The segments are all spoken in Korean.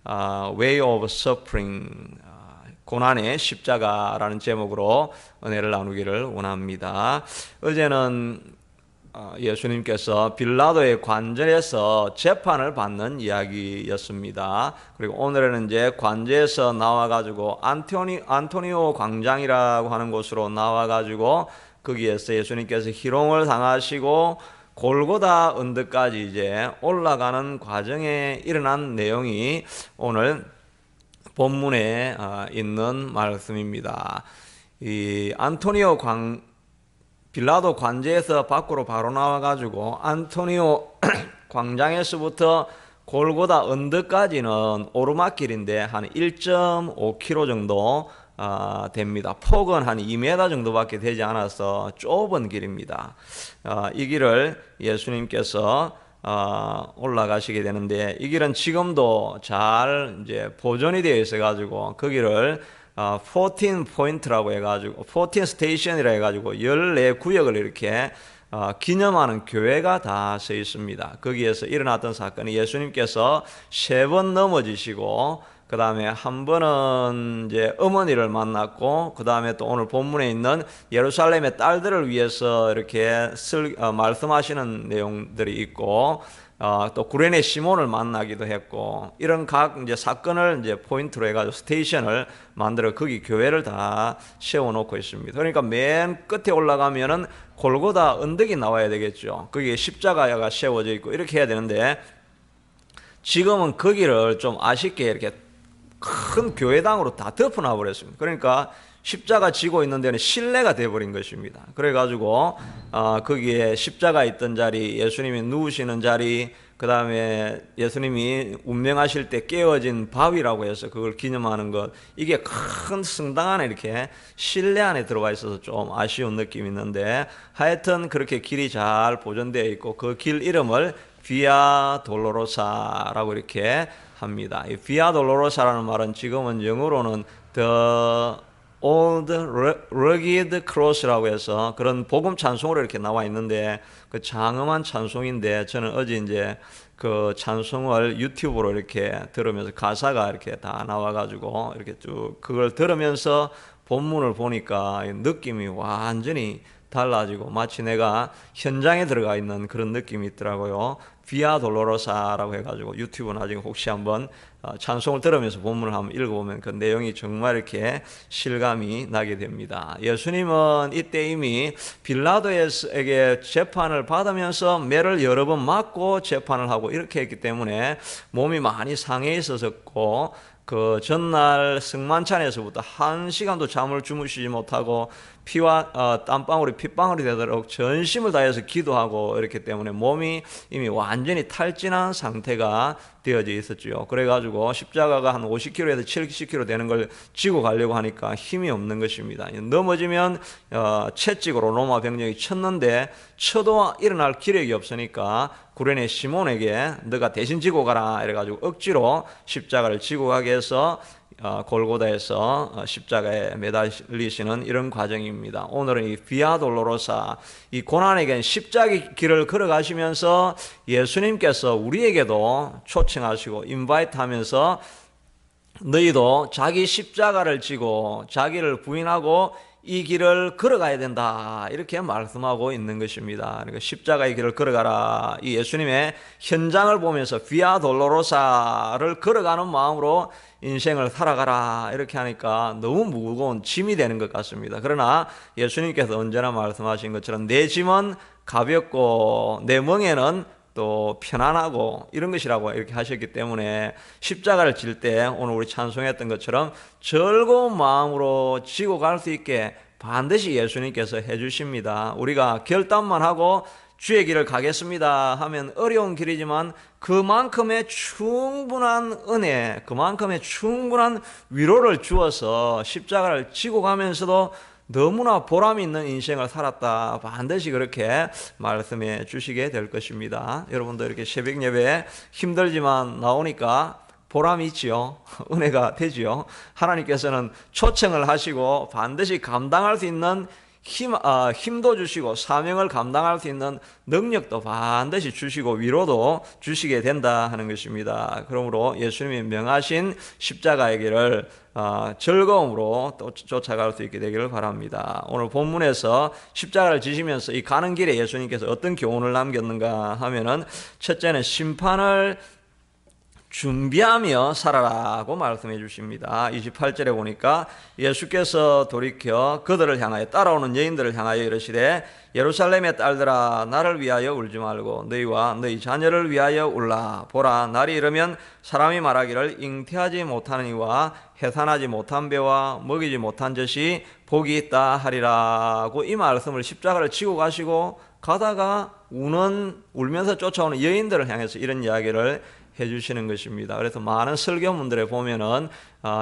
Way of Suffering, 고난의 십자가라는 제목으로 은혜를 나누기를 원합니다. 어제는 예수님께서 빌라도의 관저에서 재판을 받는 이야기였습니다. 그리고 오늘은 이제 관저에서 나와가지고 안토니오 광장이라고 하는 곳으로 나와가지고 거기에서 예수님께서 희롱을 당하시고 골고다 언덕까지 이제 올라가는 과정에 일어난 내용이 오늘 본문에 있는 말씀입니다. 이 빌라도 관제에서 밖으로 바로 나와가지고 안토니오 광장에서부터 골고다 언덕까지는 오르막길인데 한 1.5km 정도 됩니다. 폭은 한 2m 정도밖에 되지 않아서 좁은 길입니다. 이 길을 예수님께서 올라가시게 되는데, 이 길은 지금도 잘 이제 보존이 되어 있어 가지고 그 길을 14포인트라고 해가지고 14스테이션이라 해가지고 14구역을 이렇게 기념하는 교회가 다 서 있습니다. 거기에서 일어났던 사건이 예수님께서 3번 넘어지시고, 그 다음에 한 번은 이제 어머니를 만났고, 그 다음에 또 오늘 본문에 있는 예루살렘의 딸들을 위해서 이렇게 말씀하시는 내용들이 있고, 또 구레네 시몬을 만나기도 했고, 이런 각 이제 사건을 이제 포인트로 해가지고 스테이션을 만들어 거기 교회를 다 세워놓고 있습니다. 그러니까 맨 끝에 올라가면은 골고다 언덕이 나와야 되겠죠. 거기에 십자가가 세워져 있고 이렇게 해야 되는데, 지금은 거기를 좀 아쉽게 이렇게 큰 교회당으로 다 덮어놔 버렸습니다. 그러니까 십자가 지고 있는 데는 실내가 되어버린 것입니다. 그래가지고 거기에 십자가 있던 자리, 예수님이 누우시는 자리, 그 다음에 예수님이 운명하실 때 깨어진 바위라고 해서 그걸 기념하는 것, 이게 큰 성당 안에 이렇게 실내 안에 들어와 있어서 좀 아쉬운 느낌이 있는데, 하여튼 그렇게 길이 잘 보존되어 있고, 그 길 이름을 비아 돌로로사라고 이렇게 합니다. 이 비아 돌로로사라는 말은 지금은 영어로는 The Old Rugged Cross라고 해서 그런 복음 찬송으로 이렇게 나와 있는데, 그 장엄한 찬송인데, 저는 어제 이제 그 찬송을 유튜브로 이렇게 들으면서 가사가 이렇게 다 나와가지고 이렇게 쭉 그걸 들으면서 본문을 보니까 느낌이 완전히 달라지고 마치 내가 현장에 들어가 있는 그런 느낌이 있더라고요. 비아 돌로로사라고 해가지고 유튜브 나중에 혹시 한번 찬송을 들으면서 본문을 한번 읽어보면 그 내용이 정말 이렇게 실감이 나게 됩니다. 예수님은 이때 이미 빌라도에게 재판을 받으면서 매를 여러 번 맞고 재판을 하고 이렇게 했기 때문에 몸이 많이 상해 있었고, 그 전날 승만찬에서부터 1시간도 잠을 주무시지 못하고 피와 땀방울이 핏방울이 되도록 전심을 다해서 기도하고 이렇기 때문에 몸이 이미 완전히 탈진한 상태가 되어져 있었죠. 그래가지고 십자가가 한 50kg에서 70kg 되는 걸 지고 가려고 하니까 힘이 없는 것입니다. 넘어지면 채찍으로 로마 병력이 쳤는데 쳐도 일어날 기력이 없으니까 구레네 시몬에게 너가 대신 지고 가라 이래가지고 억지로 십자가를 지고 가게 해서 골고다에서 십자가에 매달리시는 이런 과정입니다. 오늘은 이 비아 돌로로사, 이 고난에겐 십자가 길을 걸어가시면서 예수님께서 우리에게도 초청하시고 인바이트 하면서 너희도 자기 십자가를 지고 자기를 부인하고 이 길을 걸어가야 된다 이렇게 말씀하고 있는 것입니다. 그러니까 십자가의 길을 걸어가라, 이 예수님의 현장을 보면서 비아 돌로로사를 걸어가는 마음으로 인생을 살아가라 이렇게 하니까 너무 무거운 짐이 되는 것 같습니다. 그러나 예수님께서 언제나 말씀하신 것처럼 내 짐은 가볍고 내 멍에는 또 편안하고 이런 것이라고 이렇게 하셨기 때문에 십자가를 질 때 오늘 우리 찬송했던 것처럼 즐거운 마음으로 지고 갈 수 있게 반드시 예수님께서 해주십니다. 우리가 결단만 하고 주의 길을 가겠습니다 하면 어려운 길이지만 그만큼의 충분한 은혜, 그만큼의 충분한 위로를 주어서 십자가를 지고 가면서도 너무나 보람 있는 인생을 살았다, 반드시 그렇게 말씀해 주시게 될 것입니다. 여러분도 이렇게 새벽 예배에 힘들지만 나오니까 보람이 있지요. 은혜가 되지요. 하나님께서는 초청을 하시고 반드시 감당할 수 있는 힘도 주시고 사명을 감당할 수 있는 능력도 반드시 주시고 위로도 주시게 된다 하는 것입니다. 그러므로 예수님이 명하신 십자가의 길을 즐거움으로 또 쫓아갈 수 있게 되기를 바랍니다. 오늘 본문에서 십자가를 지시면서 이 가는 길에 예수님께서 어떤 교훈을 남겼는가 하면은, 첫째는 심판을 준비하며 살아라고 말씀해 주십니다. 28절에 보니까 예수께서 돌이켜 그들을 향하여, 따라오는 여인들을 향하여 이르시되, 예루살렘의 딸들아, 나를 위하여 울지 말고 너희와 너희 자녀를 위하여 울라. 보라, 날이 이르면 사람이 말하기를 잉태하지 못하는 이와 해산하지 못한 배와 먹이지 못한 젖이 복이 있다 하리라고, 이 말씀을 십자가를 지고 가시고 가다가 울면서 쫓아오는 여인들을 향해서 이런 이야기를 해주시는 것입니다. 그래서 많은 설교문들에 보면은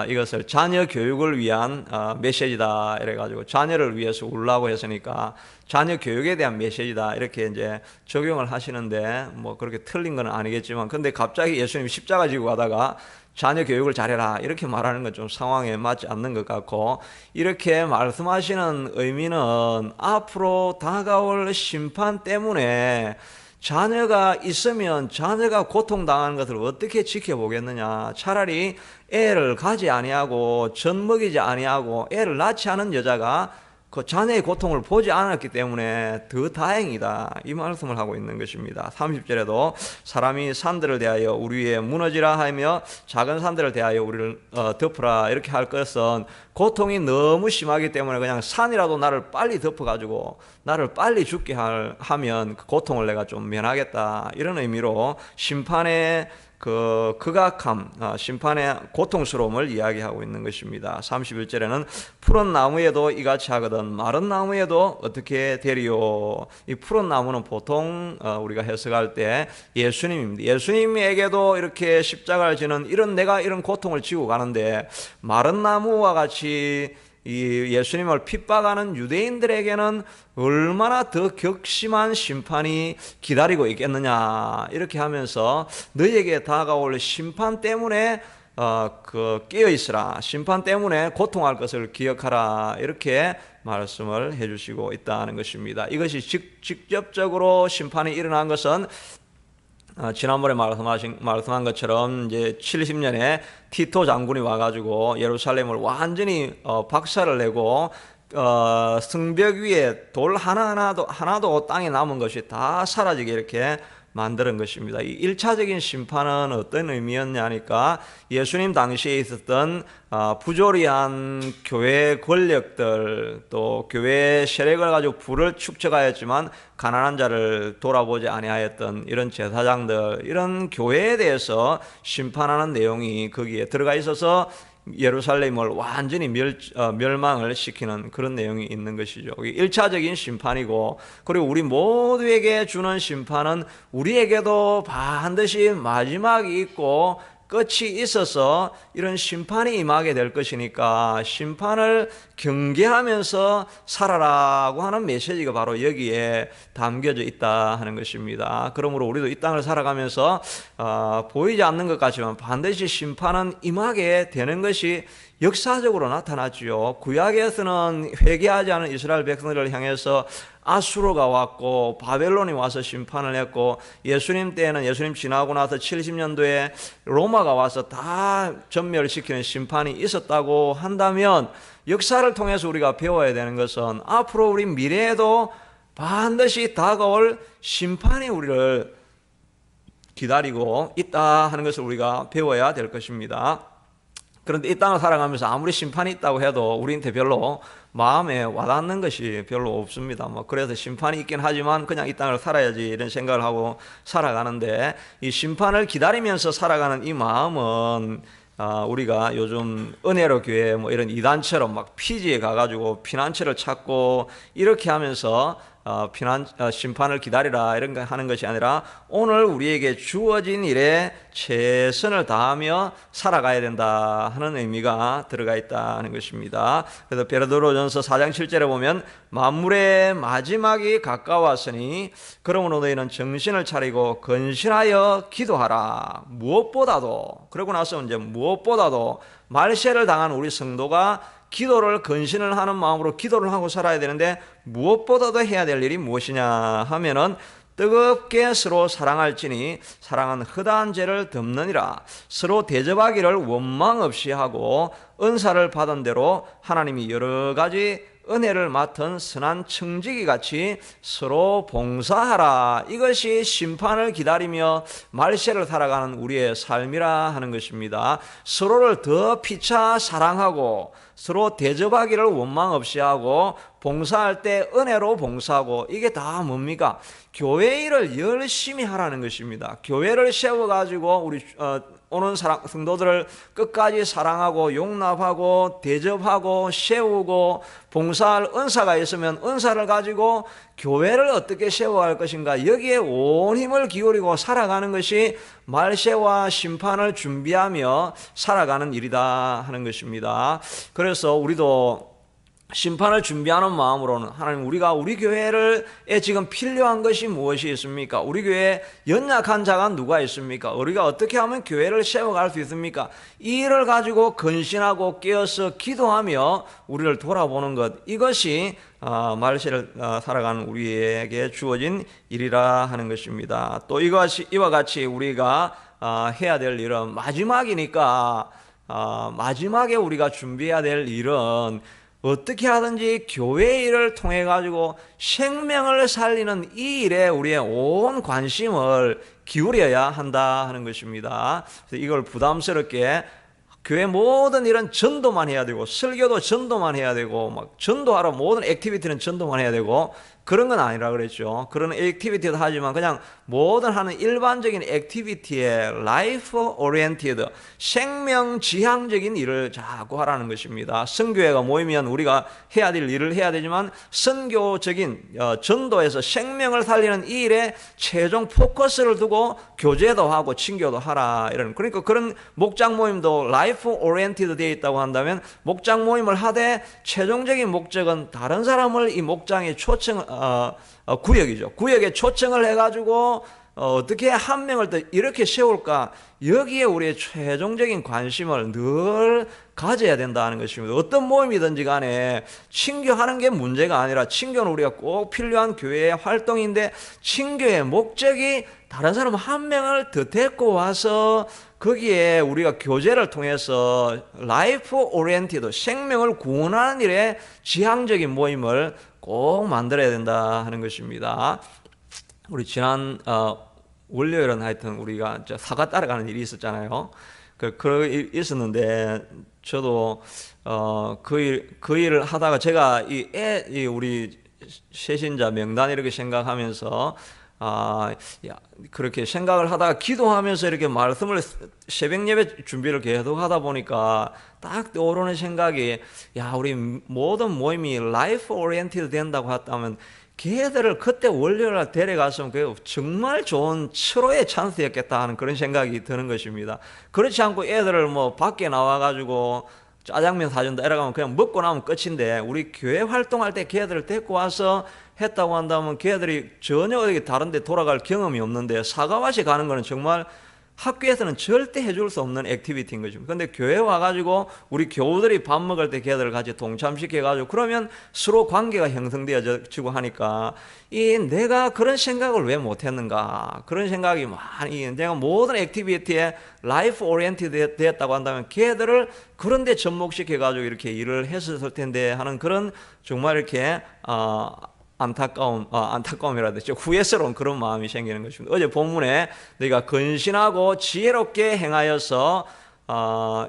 이것을 자녀 교육을 위한 메시지다 이래가지고, 자녀를 위해서 울라고 했으니까 자녀 교육에 대한 메시지다 이렇게 이제 적용을 하시는데, 뭐 그렇게 틀린 건 아니겠지만, 근데 갑자기 예수님이 십자가 지고 가다가 자녀 교육을 잘해라 이렇게 말하는 건 좀 상황에 맞지 않는 것 같고, 이렇게 말씀하시는 의미는 앞으로 다가올 심판 때문에 자녀가 있으면 자녀가 고통당하는 것을 어떻게 지켜보겠느냐. 차라리 애를 가지 아니하고 젖 먹이지 아니하고 애를 낳지 않은 여자가 그 자녀의 고통을 보지 않았기 때문에 더 다행이다, 이 말씀을 하고 있는 것입니다. 30절에도 사람이 산들을 대하여 우리 위에 무너지라 하며 작은 산들을 대하여 우리를 덮으라 이렇게 할 것은, 고통이 너무 심하기 때문에 그냥 산이라도 나를 빨리 덮어가지고 나를 빨리 죽게 하면 그 고통을 내가 좀 면하겠다, 이런 의미로 심판의 극악함, 심판의 고통스러움을 이야기하고 있는 것입니다. 31절에는 푸른 나무에도 이같이 하거든 마른 나무에도 어떻게 되리요. 이 푸른 나무는 보통 우리가 해석할 때 예수님입니다. 예수님에게도 이렇게 십자가를 지는 내가 이런 고통을 지고 가는데, 마른 나무와 같이 이 예수님을 핍박하는 유대인들에게는 얼마나 더 격심한 심판이 기다리고 있겠느냐, 이렇게 하면서 너희에게 다가올 심판 때문에 깨어 있으라, 심판 때문에 고통할 것을 기억하라, 이렇게 말씀을 해주시고 있다는 것입니다. 이것이 직접적으로 심판이 일어난 것은 지난번에 말씀한 것처럼 이제 70년에 티토 장군이 와가지고 예루살렘을 완전히 박살을 내고 성벽 위에 돌 하나도 땅에 남은 것이 다 사라지게 이렇게 만드는 것입니다. 이 1차적인 심판은 어떤 의미였냐니까, 예수님 당시에 있었던 부조리한 교회 권력들, 또 교회 세력을 가지고 부를 축적하였지만 가난한 자를 돌아보지 아니하였던 이런 제사장들, 이런 교회에 대해서 심판하는 내용이 거기에 들어가 있어서 예루살렘을 완전히 멸망을 시키는 그런 내용이 있는 것이죠. 1차적인 심판이고, 그리고 우리 모두에게 주는 심판은 우리에게도 반드시 마지막이 있고 끝이 있어서 이런 심판이 임하게 될 것이니까, 심판을 경계하면서 살아라고 하는 메시지가 바로 여기에 담겨져 있다 하는 것입니다. 그러므로 우리도 이 땅을 살아가면서 보이지 않는 것 같지만 반드시 심판은 임하게 되는 것이 역사적으로 나타났지요. 구약에서는 회개하지 않은 이스라엘 백성들을 향해서 아수르가 왔고 바벨론이 와서 심판을 했고, 예수님 때에는, 예수님 지나고 나서 70년도에 로마가 와서 다 전멸시키는 심판이 있었다고 한다면, 역사를 통해서 우리가 배워야 되는 것은 앞으로 우리 미래에도 반드시 다가올 심판이 우리를 기다리고 있다 하는 것을 우리가 배워야 될 것입니다. 그런데 이 땅을 살아가면서 아무리 심판이 있다고 해도 우리한테 별로 마음에 와닿는 것이 별로 없습니다. 그래서 심판이 있긴 하지만 그냥 이 땅을 살아야지 이런 생각을 하고 살아가는데, 이 심판을 기다리면서 살아가는 이 마음은 우리가 요즘 은혜로 교회 이런 이단처럼 막 피지에 가가지고 피난처를 찾고 이렇게 하면서 심판을 기다리라 이런 거 하는 것이 아니라, 오늘 우리에게 주어진 일에 최선을 다하며 살아가야 된다 하는 의미가 들어가 있다는 것입니다. 그래서 베드로전서 4장 7절에 보면 만물의 마지막이 가까웠으니 그러므로 너희는 정신을 차리고 건신하여 기도하라. 무엇보다도, 그러고 나서 이제 무엇보다도 말세를 당한 우리 성도가 기도를 건신을 하는 마음으로 기도를 하고 살아야 되는데, 무엇보다도 해야 될 일이 무엇이냐 하면은 뜨겁게 서로 사랑할지니 사랑은 허다한 죄를 덮느니라. 서로 대접하기를 원망 없이 하고 은사를 받은 대로 하나님이 여러 가지 은혜를 맡은 선한 청지기 같이 서로 봉사하라. 이것이 심판을 기다리며 말세를 살아가는 우리의 삶이라 하는 것입니다. 서로를 더 피차 사랑하고 서로 대접하기를 원망 없이 하고 봉사할 때 은혜로 봉사하고, 이게 다 뭡니까? 교회 일을 열심히 하라는 것입니다. 교회를 세워가지고 우리 오는 성도들을 끝까지 사랑하고 용납하고 대접하고 세우고 봉사할 은사가 있으면 은사를 가지고 교회를 어떻게 세워갈 것인가, 여기에 온 힘을 기울이고 살아가는 것이 말세와 심판을 준비하며 살아가는 일이다 하는 것입니다. 그래서 우리도 심판을 준비하는 마음으로는, 하나님, 우리가 우리 교회에 지금 필요한 것이 무엇이 있습니까? 우리 교회에 연약한 자가 누가 있습니까? 우리가 어떻게 하면 교회를 세워갈 수 있습니까? 이 일을 가지고 건신하고 깨어서 기도하며 우리를 돌아보는 것, 이것이 말세를 살아가는 우리에게 주어진 일이라 하는 것입니다. 또 이와 같이 우리가 해야 될 일은 마지막이니까, 마지막에 우리가 준비해야 될 일은 어떻게 하든지 교회 일을 통해 가지고 생명을 살리는 이 일에 우리의 온 관심을 기울여야 한다 하는 것입니다. 그래서 이걸 부담스럽게 교회 모든 일은 전도만 해야 되고 설교도 전도만 해야 되고 막 전도하러 모든 액티비티는 전도만 해야 되고 그런 건 아니라 그랬죠. 그런 액티비티도 하지만 그냥 모든 하는 일반적인 액티비티에 라이프 오리엔티드, 생명 지향적인 일을 자꾸 하라는 것입니다. 선교회가 모이면 우리가 해야 될 일을 해야 되지만 선교적인 전도에서 생명을 살리는 이 일에 최종 포커스를 두고 교제도 하고 친교도 하라, 이런, 그러니까 그런 목장 모임도 라이프 오리엔티드 되어 있다고 한다면 목장 모임을 하되 최종적인 목적은 다른 사람을 이 목장에 구역이죠. 구역에 초청을 해가지고 어떻게 한 명을 더 이렇게 세울까, 여기에 우리의 최종적인 관심을 늘 가져야 된다는 것입니다. 어떤 모임이든지 간에 친교하는 게 문제가 아니라, 친교는 우리가 꼭 필요한 교회의 활동인데 친교의 목적이 다른 사람 한 명을 더 데리고 와서 거기에 우리가 교제를 통해서 라이프 오리엔티드, 생명을 구원하는 일에 지향적인 모임을 꼭 만들어야 된다 하는 것입니다. 우리 지난 월요일은 하여튼 우리가 사과 따라가는 일이 있었잖아요. 그 있었는데 저도 그 일을 하다가 제가 우리 세신자 명단 이렇게 생각하면서 그렇게 생각을 하다가 기도하면서 이렇게 말씀을 새벽 예배 준비를 계속 하다 보니까 딱 떠오르는 생각이, 우리 모든 모임이 라이프 오리엔티드 된다고 했다면 걔들을 그때 월요일날 데려갔으면 그게 정말 좋은 철호의 찬스였겠다 하는 그런 생각이 드는 것입니다. 그렇지 않고 애들을 밖에 나와가지고 짜장면 사준다 이러가면 그냥 먹고 나면 끝인데, 우리 교회 활동할 때 걔들을 데리고 와서 했다고 한다면 걔들이 전혀 어디 다른 데 돌아갈 경험이 없는데, 사과밭에 가는 거는 정말 학교에서는 절대 해줄 수 없는 액티비티인 거죠. 근데 교회 와가지고 우리 교우들이 밥 먹을 때 걔들을 같이 동참시켜가지고 그러면 서로 관계가 형성되어지고 하니까, 내가 그런 생각을 왜 못했는가, 그런 생각이 많이, 내가 모든 액티비티에 라이프 오리엔티드 되었다고 한다면 걔들을 그런데 접목시켜가지고 이렇게 일을 했었을 텐데 하는 그런, 정말 이렇게 안타까움이라 됐죠. 후회스러운 그런 마음이 생기는 것입니다. 어제 본문에 너희가 건신하고 지혜롭게 행하여서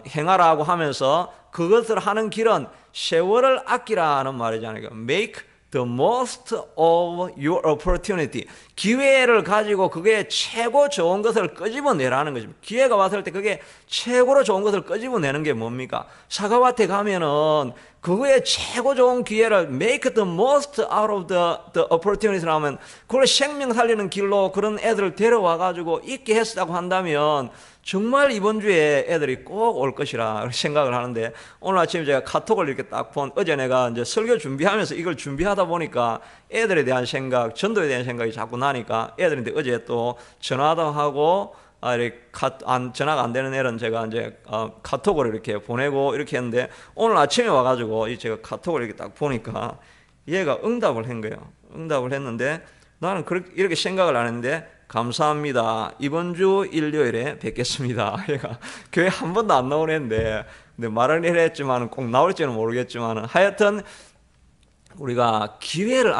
행하라고 하면서 그것을 하는 길은 세월을 아끼라는 말이잖아요. Make the most of your opportunity. 기회를 가지고 그게 최고 좋은 것을 끄집어내라는 것입니다. 기회가 왔을 때 그게 최고로 좋은 것을 끄집어내는 게 뭡니까? 사과밭에 가면은 그거에 최고 좋은 기회를 make the most out of the opportunity 하면, 그걸 생명 살리는 길로 그런 애들을 데려와 가지고 있게 했다고 한다면 정말 이번 주에 애들이 꼭 올 것이라 생각을 하는데, 오늘 아침에 제가 카톡을 이렇게 딱 어제 내가 이제 설교 준비하면서 이걸 준비하다 보니까 애들에 대한 생각, 전도에 대한 생각이 자꾸 나니까 애들인데 어제 또 전화도 하고 이렇게 전화가 안 되는 애는 제가 이제 카톡을 이렇게 보내고 이렇게 했는데, 오늘 아침에 와가지고 제가 카톡을 이렇게 딱 보니까 얘가 응답을 한 거예요. 응답을 했는데 나는 이렇게 생각을 안 했는데, 감사합니다. 이번 주 일요일에 뵙겠습니다. 얘가 교회 한 번도 안 나오는데, 근데 말은 이랬지만 꼭 나올지는 모르겠지만, 하여튼 우리가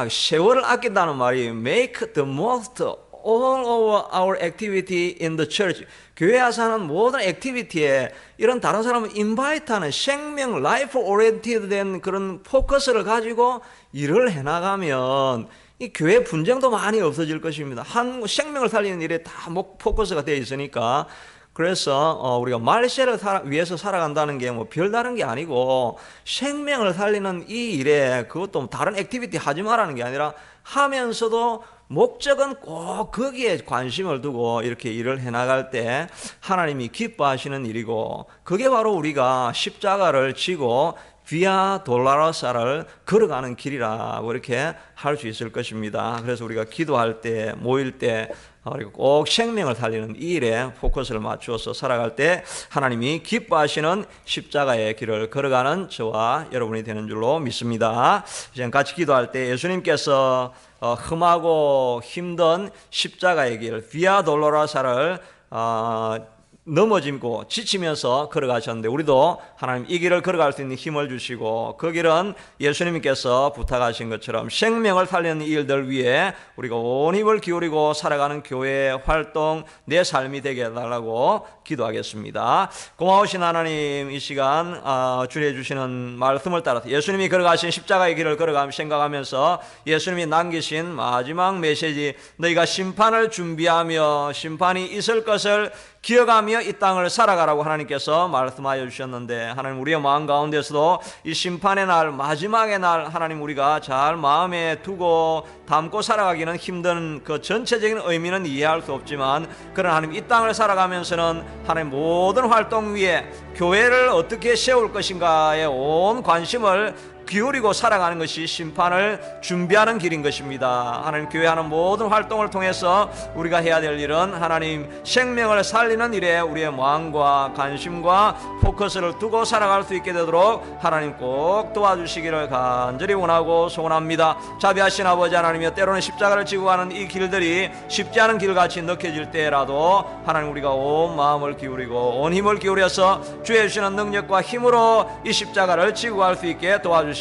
세월을 아낀다는 말이 make the most all of our activity in the church. 교회에서 하는 모든 액티비티에 이런 다른 사람을 인바이트하는 생명, 라이프 오리엔티드 된 그런 포커스를 가지고 일을 해나가면 이 교회 분쟁도 많이 없어질 것입니다. 한 생명을 살리는 일에 다 포커스가 되어 있으니까. 그래서 우리가 말세를 위해서 살아간다는 게 뭐 별다른 게 아니고, 생명을 살리는 이 일에 그것도 다른 액티비티 하지 말라는 게 아니라 하면서도 목적은 꼭 거기에 관심을 두고 이렇게 일을 해나갈 때 하나님이 기뻐하시는 일이고, 그게 바로 우리가 십자가를 지고 비아 돌로로사를 걸어가는 길이라고 이렇게 할 수 있을 것입니다. 그래서 우리가 기도할 때, 모일 때 꼭 생명을 살리는 이 일에 포커스를 맞추어서 살아갈 때 하나님이 기뻐하시는 십자가의 길을 걸어가는 저와 여러분이 되는 줄로 믿습니다. 이제 같이 기도할 때 예수님께서 험하고 힘든 십자가의 길, 비아 돌로로사를 넘어지고 지치면서 걸어가셨는데, 우리도 하나님 이 길을 걸어갈 수 있는 힘을 주시고, 그 길은 예수님께서 부탁하신 것처럼 생명을 살리는 일들 위해 우리가 온 힘을 기울이고 살아가는 교회 활동, 내 삶이 되게 해달라고 기도하겠습니다. 고마우신 하나님, 이 시간 주님 주시는 말씀을 따라서 예수님이 걸어가신 십자가의 길을 걸어가며 생각하면서 예수님이 남기신 마지막 메시지, 너희가 심판을 준비하며 심판이 있을 것을 기억하며 이 땅을 살아가라고 하나님께서 말씀하여 주셨는데, 하나님 우리의 마음 가운데서도 이 심판의 날, 마지막의 날, 하나님 우리가 잘 마음에 두고 담고 살아가기는 힘든 그 전체적인 의미는 이해할 수 없지만, 그러나 하나님 이 땅을 살아가면서는 하나님 모든 활동 위에 교회를 어떻게 세울 것인가에 온 관심을 기울이고 살아가는 것이 심판을 준비하는 길인 것입니다. 하나님 교회하는 모든 활동을 통해서 우리가 해야 될 일은 하나님 생명을 살리는 일에 우리의 마음과 관심과 포커스를 두고 살아갈 수 있게 되도록 하나님 꼭 도와주시기를 간절히 원하고 소원합니다. 자비하신 아버지 하나님이여, 때로는 십자가를 지고 가는 이 길들이 쉽지 않은 길같이 느껴질 때라도 하나님 우리가 온 마음을 기울이고 온 힘을 기울여서 주의 주시는 능력과 힘으로 이 십자가를 지고 갈 수 있게 도와주시고,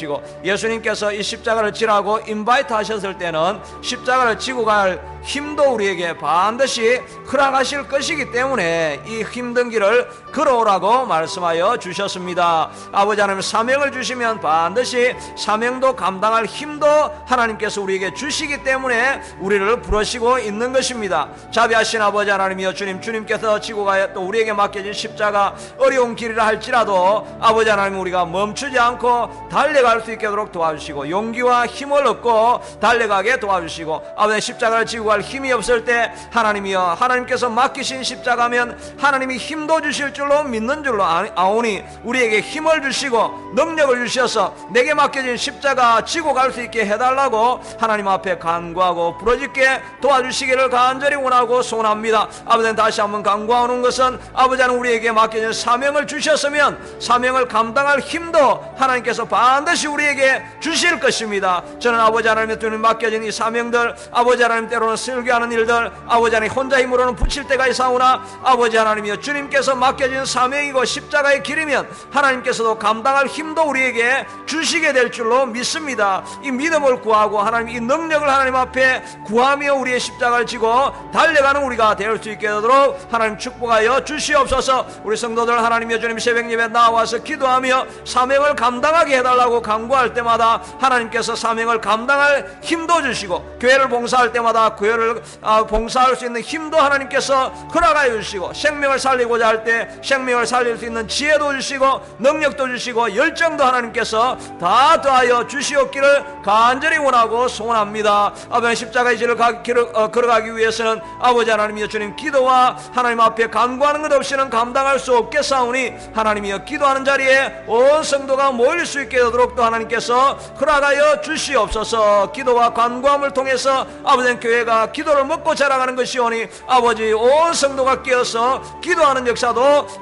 예수님께서 이 십자가를 지라고 인바이트 하셨을 때는 십자가를 지고 갈 힘도 우리에게 반드시 허락하실 것이기 때문에 이 힘든 길을 걸어오라고 말씀하여 주셨습니다. 아버지 하나님, 사명을 주시면 반드시 사명도 감당할 힘도 하나님께서 우리에게 주시기 때문에 우리를 부르시고 있는 것입니다. 자비하신 아버지 하나님이여, 주님께서 지고 가야 또 우리에게 맡겨진 십자가 어려운 길이라 할지라도 아버지 하나님, 우리가 멈추지 않고 달려갈 수 있게 하도록 도와주시고 용기와 힘을 얻고 달려가게 도와주시고, 아버지 십자가를 지고 갈 힘이 없을 때 하나님이여, 하나님께서 맡기신 십자가면 하나님이 힘도 주실 줄로 믿는 줄로 아오니, 우리에게 힘을 주시고 능력을 주셔서 내게 맡겨진 십자가 지고 갈 수 있게 해달라고 하나님 앞에 간구하고 부르짖게 도와주시기를 간절히 원하고 소원합니다. 아버지는 다시 한번 간구하는 것은, 아버지는 우리에게 맡겨진 사명을 주셨으면 사명을 감당할 힘도 하나님께서 반드시 우리에게 주실 것입니다. 저는 아버지 하나님의 주님 맡겨진 이 사명들, 아버지 하나님 때로는 설교하는 일들, 아버지 하나님 혼자 힘으로는 붙일 때가 있사오나 아버지 하나님이여, 주님께서 맡겨진 사명이고 십자가의 길이면 하나님께서도 감당할 힘도 우리에게 주시게 될 줄로 믿습니다. 이 믿음을 구하고 하나님 이 능력을 하나님 앞에 구하며 우리의 십자가를 지고 달려가는 우리가 될 수 있게 되도록 하나님 축복하여 주시옵소서. 우리 성도들 하나님이여, 주님 새벽 예배 나와서 기도하며 사명을 감당하게 해달라고 간구할 때마다 하나님께서 사명을 감당할 힘도 주시고, 교회를 봉사할 때마다 교회를 봉사할 수 있는 힘도 하나님께서 허락하여 주시고, 생명을 살리고자 할 때 생명을 살릴 수 있는 지혜도 주시고 능력도 주시고 열정도 하나님께서 다 더하여 주시옵기를 간절히 원하고 소원합니다. 아버지, 십자가의 길을 걸어가기 위해서는 아버지 하나님이여 주님, 기도와 하나님 앞에 간구하는 것 없이는 감당할 수 없겠사오니 하나님이여, 기도하는 자리에 온 성도가 모일 수 있게 되도록 또 하나님께서 허락하여 주시옵소서. 기도와 간구함을 통해서 아버지, 교회가 기도를 먹고 자라가는 것이오니 아버지, 온 성도가 깨어서 기도하는 역사도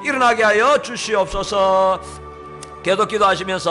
일어나게 하여 주시옵소서. 계속 기도하시면서